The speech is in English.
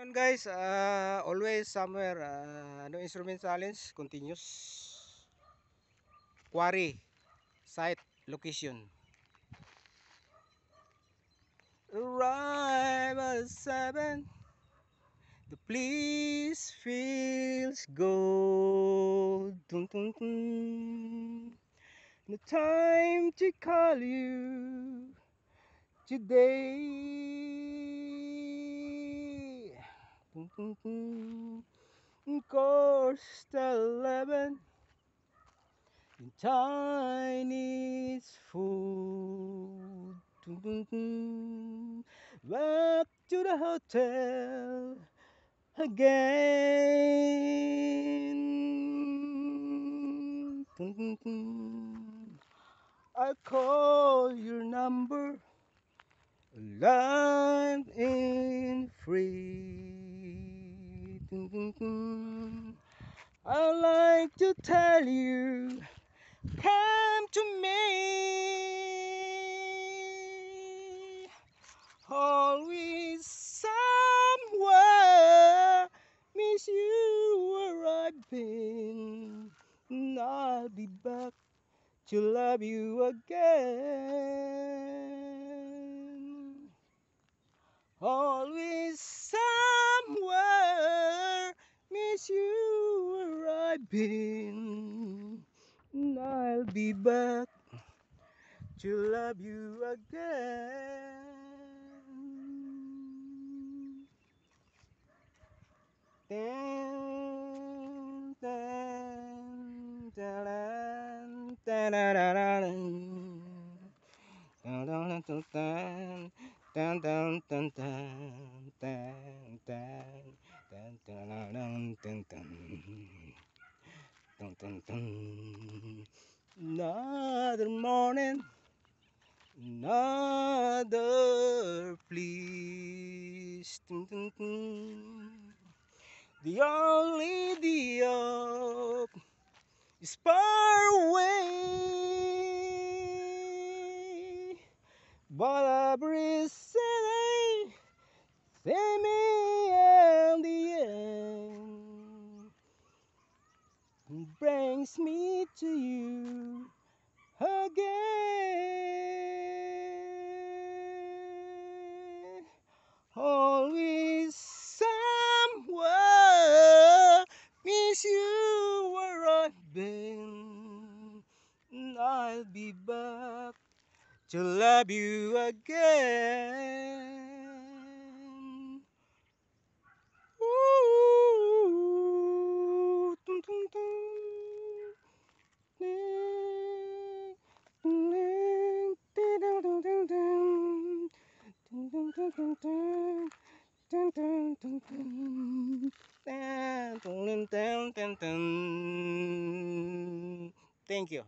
Yun guys, always somewhere, no instrument challenge continues. Quarry, site, location. Arrive at 7. The place feels gold. Dun, dun, dun. The time to call you today. Dun, dun, dun. Course 11. Chinese food. Dun, dun, dun. Back to the hotel again. Dun, dun, dun. I call your number, line in free. Dun, dun, dun. I like to tell you, come to me. Always somewhere, miss you where I've been. And I'll be back to love you again. Always somewhere, miss you where I've been. And I'll be back to love you again. Dun, dun, dun, dun, dun, dun, dun, dun, dun, dun. Dun dun dun dun dun dun dun dun dun dun dun dun dun. Another morning, another place. Dun dun dun. The only day is far away, but a breeze say me in the end brings me to you again. Always somewhere, miss you where I've been. And I'll be back to love you again. Ooh, dun, dun, dun. Dun, dun, dun, dun, dun, dun, dun. Dun, dun, dun, dun, dun. Dun, dun, dun, dun. Dun, dun, dun, dun, dun. Thank you.